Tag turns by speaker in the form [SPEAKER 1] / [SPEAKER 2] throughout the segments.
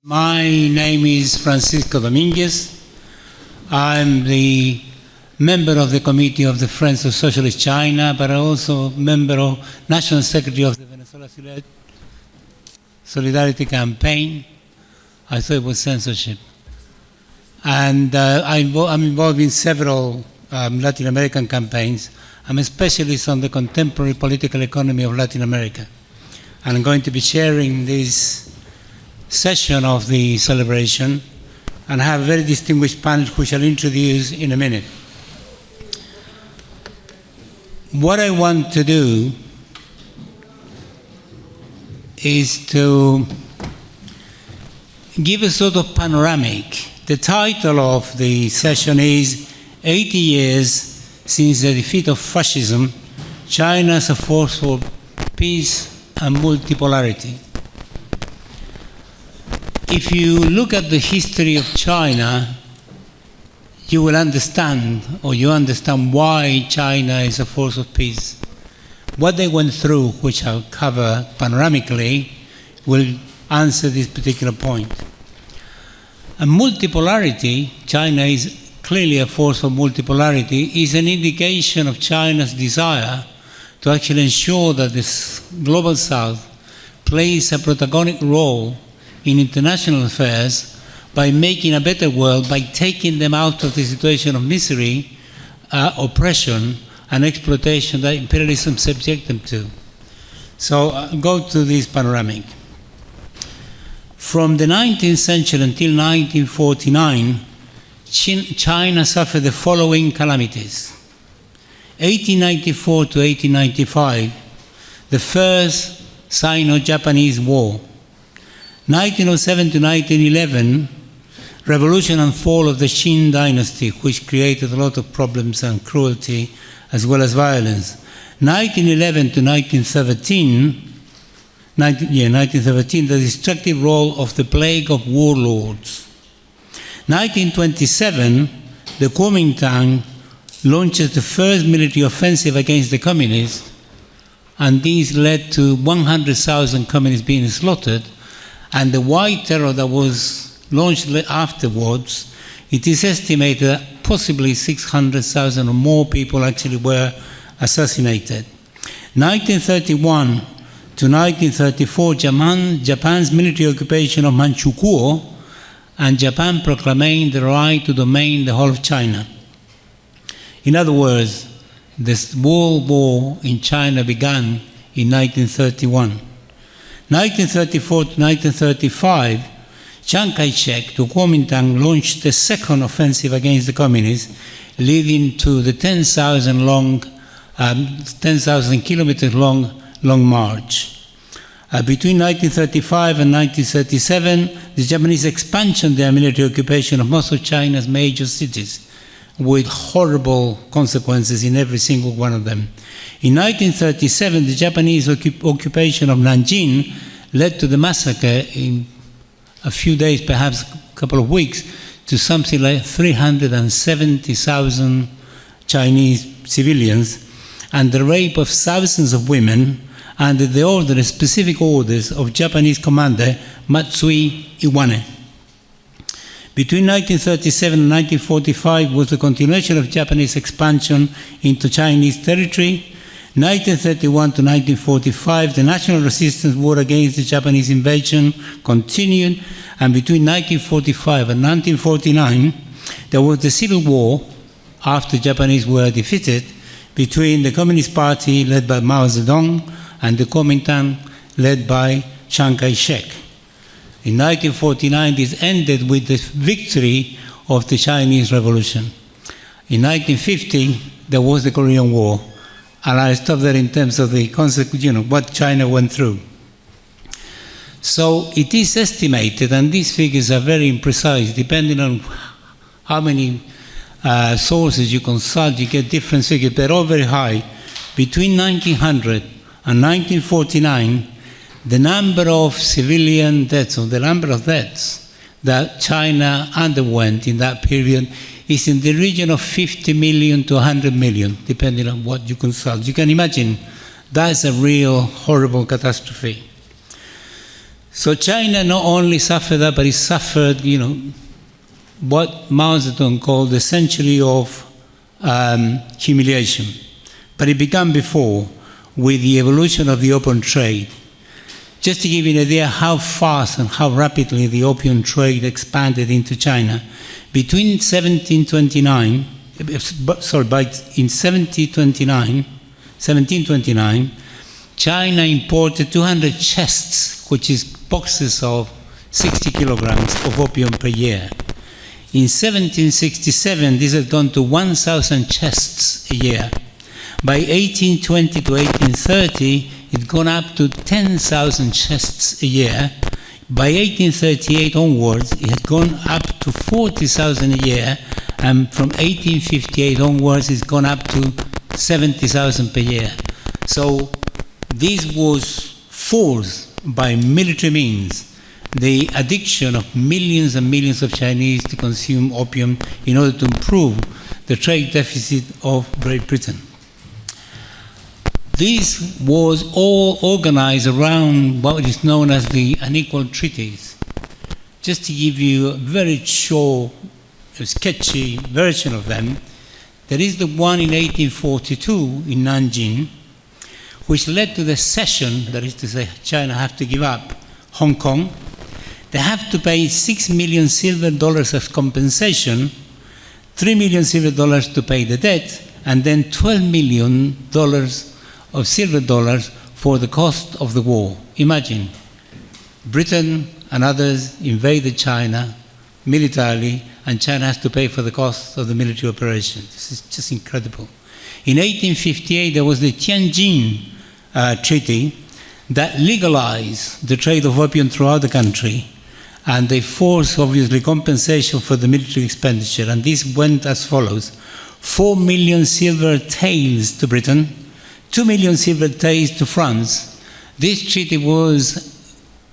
[SPEAKER 1] My name is Francisco Domínguez. I'm the member of the Committee of the Friends of Socialist China, but I'm also member of National Secretary of the Venezuela Solidarity Campaign. I thought it was censorship. And I'm involved in several Latin American campaigns. I'm a specialist on the contemporary political economy of Latin America. And I'm going to be sharing this session of the celebration and have a very distinguished panel which I'll introduce in a minute. What I want to do is to give a sort of panoramic. The title of the session is 80 Years Since the Defeat of Fascism, China as a Force for Peace and Multipolarity. If you look at the history of China, you will understand, or you understand why China is a force of peace. What they went through, which I'll cover panoramically, will answer this particular point. And multipolarity, China is clearly a force for multipolarity, is an indication of China's desire to actually ensure that this global South plays a protagonic role in international affairs by making a better world, by taking them out of the situation of misery, oppression, and exploitation that imperialism subject them to. So I'll go to this panoramic. From the 19th century until 1949, China suffered the following calamities. 1894 to 1895, the first Sino-Japanese War. 1907 to 1911, revolution and fall of the Qing dynasty, which created a lot of problems and cruelty as well as violence. 1911 to 1913, the destructive role of the plague of warlords. 1927, the Kuomintang launches the first military offensive against the communists, and this led to 100,000 communists being slaughtered. And the White Terror that was launched afterwards, it is estimated that possibly 600,000 or more people actually were assassinated. 1931 to 1934, Japan's military occupation of Manchukuo, and Japan proclaimed the right to domain the whole of China. In other words, this World War in China began in 1931. 1934 to 1935, Chiang Kai-shek to Kuomintang launched the second offensive against the communists, leading to the 10,000 kilometers long march. Between 1935 and 1937, the Japanese expansion their military occupation of most of China's major cities, with horrible consequences in every single one of them. In 1937, the Japanese occupation of Nanjing led to the massacre in a few days, perhaps a couple of weeks, to something like 370,000 Chinese civilians, and the rape of thousands of women under the specific orders of Japanese commander Matsui Iwane. Between 1937 and 1945 was the continuation of Japanese expansion into Chinese territory. 1931 to 1945, the national resistance war against the Japanese invasion continued, and between 1945 and 1949, there was the civil war, after Japanese were defeated, between the Communist Party led by Mao Zedong and the Kuomintang led by Chiang Kai-shek. In 1949, this ended with the victory of the Chinese Revolution. In 1950, there was the Korean War, and I stop there in terms of the what China went through. So it is estimated, and these figures are very imprecise, depending on how many sources you consult, you get different figures. They're all very high. Between 1900 and 1949, the number of civilian deaths, or the number of deaths that China underwent in that period is in the region of 50 million to 100 million, depending on what you consult. You can imagine that's a real horrible catastrophe. So China not only suffered that, but it suffered, what Mao Zedong called the century of humiliation. But it began before with the evolution of the opium trade. Just to give you an idea how fast and how rapidly the opium trade expanded into China, in 1729, China imported 200 chests, which is boxes of 60 kilograms of opium per year. In 1767, this had gone to 1,000 chests a year. By 1820 to 1830, it had gone up to 10,000 chests a year. By 1838 onwards, it had gone up to 40,000 a year, and from 1858 onwards, it's gone up to 70,000 per year. So this was forced by military means, the addiction of millions and millions of Chinese to consume opium in order to improve the trade deficit of Great Britain. This was all organized around what is known as the unequal treaties. Just to give you a very short, sketchy version of them, there is the one in 1842 in Nanjing, which led to the cession, that is to say, China have to give up Hong Kong. They have to pay $6 million silver dollars as compensation, $3 million silver dollars to pay the debt, and then $12 million of silver dollars for the cost of the war. Imagine, Britain and others invaded China militarily, and China has to pay for the cost of the military operation. This is just incredible. In 1858, there was the Tianjin Treaty that legalized the trade of opium throughout the country, and they forced, obviously, compensation for the military expenditure. And this went as follows: 4 million silver taels to Britain, 2 million silver taels to France. This treaty was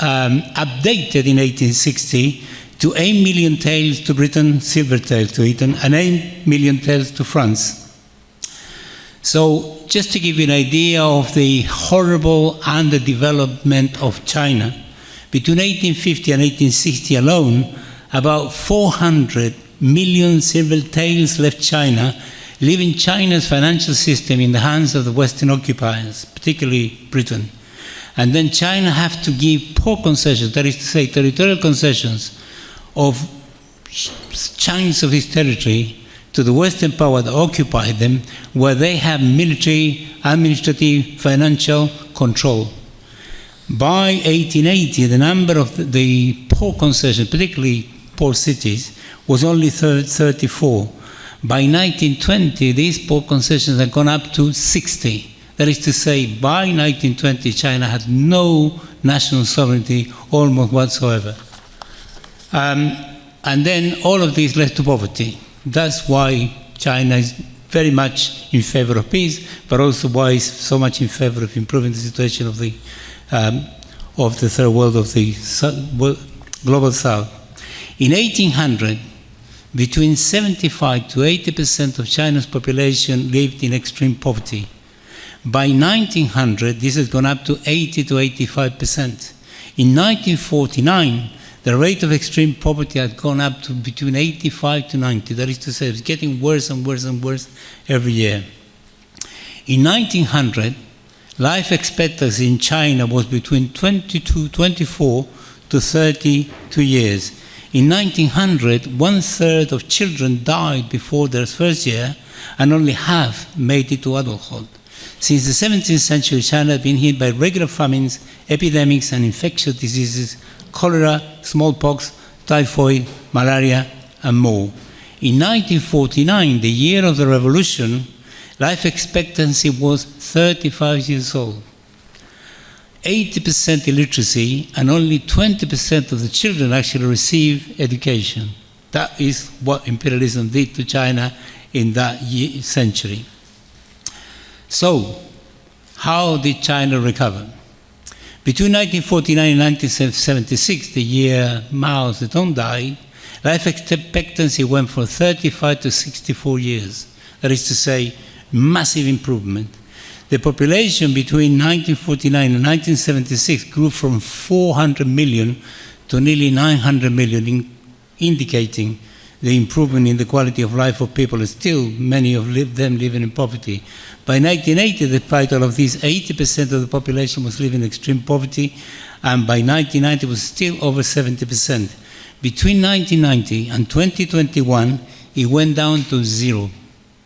[SPEAKER 1] updated in 1860 to 8 million taels to Britain, silver taels to Britain, and 8 million taels to France. So, just to give you an idea of the horrible underdevelopment of China, between 1850 and 1860 alone, about 400 million silver taels left China, leaving China's financial system in the hands of the Western occupiers, particularly Britain. And then China have to give poor concessions, that is to say, territorial concessions of chunks of its territory to the Western power that occupied them, where they have military, administrative, financial control. By 1880, the number of the poor concessions, particularly poor cities, was only 34. By 1920, these poor concessions had gone up to 60. That is to say, by 1920, China had no national sovereignty almost whatsoever. And then all of this led to poverty. That's why China is very much in favor of peace, but also why it's so much in favor of improving the situation of the third world, of the global south. In 1800, between 75 to 80% of China's population lived in extreme poverty. By 1900, this has gone up to 80 to 85%. In 1949, the rate of extreme poverty had gone up to between 85 to 90. That is to say, it's getting worse and worse and worse every year. In 1900, life expectancy in China was between 24 to 32 years. In 1900, 1/3 of children died before their first year, and only half made it to adulthood. Since the 17th century, China had been hit by regular famines, epidemics, and infectious diseases: cholera, smallpox, typhoid, malaria, and more. In 1949, the year of the revolution, life expectancy was 35 years old. 80% illiteracy, and only 20% of the children actually receive education. That is what imperialism did to China in that century. So, how did China recover? Between 1949 and 1976, the year Mao Zedong died, life expectancy went from 35 to 64 years. That is to say, massive improvement. The population between 1949 and 1976 grew from 400 million to nearly 900 million, indicating the improvement in the quality of life of people, and still many of them living in poverty. By 1980, despite all of this, 80% of the population was living in extreme poverty, and by 1990 it was still over 70%. Between 1990 and 2021, it went down to zero.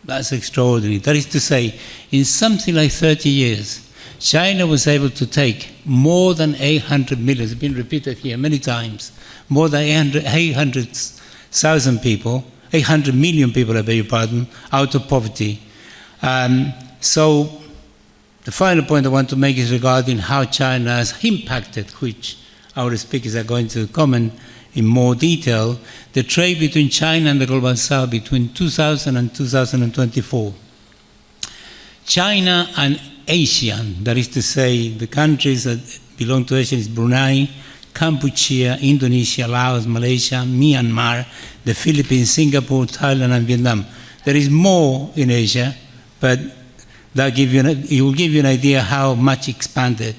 [SPEAKER 1] That's extraordinary. That is to say, in something like 30 years, China was able to take more than 800 million, it's been repeated here many times, more than 800,000 people, 800 million people, I beg your pardon, out of poverty. So the final point I want to make is regarding how China has impacted, which our speakers are going to comment in more detail, the trade between China and the Global South between 2000 and 2024. China and ASEAN, that is to say, the countries that belong to ASEAN is Brunei, Cambodia, Indonesia, Laos, Malaysia, Myanmar, the Philippines, Singapore, Thailand, and Vietnam. There is more in Asia, but it will give you an idea how much expanded.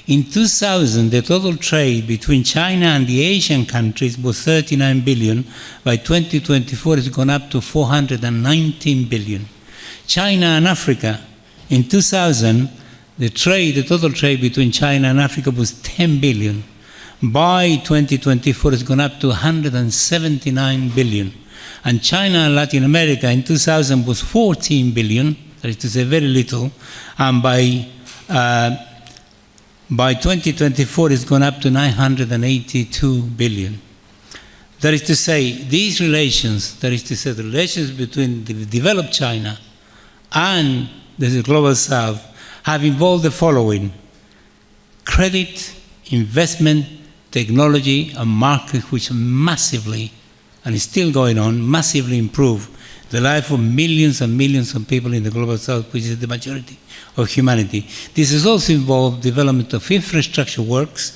[SPEAKER 1] In 2000, the total trade between China and the Asian countries was 39 billion. By 2024, it's gone up to 419 billion. China and Africa, in 2000, the total trade between China and Africa was 10 billion. By 2024, it's gone up to 179 billion. And China and Latin America in 2000 was 14 billion, that is to say very little, and by 2024, it's gone up to 982 billion. That is to say, these relations, that is to say, the relations between the developed China and the Global South have involved the following: credit, investment, technology, and market, which massively, and is still going on, massively improve the life of millions and millions of people in the Global South, which is the majority of humanity. This has also involved development of infrastructure works,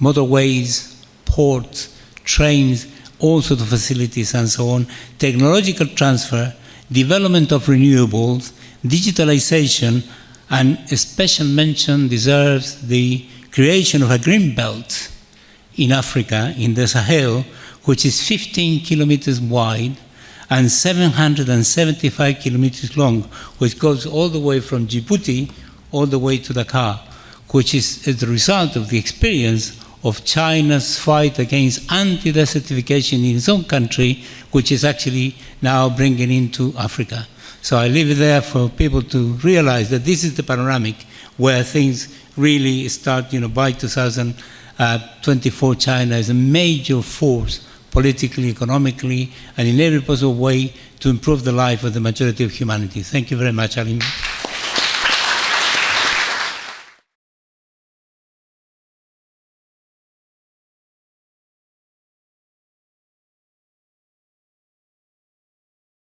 [SPEAKER 1] motorways, ports, trains, all sorts of facilities and so on, technological transfer, development of renewables, digitalization, and a special mention deserves the creation of a green belt in Africa, in the Sahel, which is 15 kilometers wide and 775 kilometers long, which goes all the way from Djibouti all the way to Dakar, which is as a result of the experience of China's fight against anti-desertification in its own country, which is actually now bringing into Africa. So I leave it there for people to realize that this is the panoramic where things really start, by 2024, China is a major force politically, economically, and in every possible way to improve the life of the majority of humanity. Thank you very much, Alim.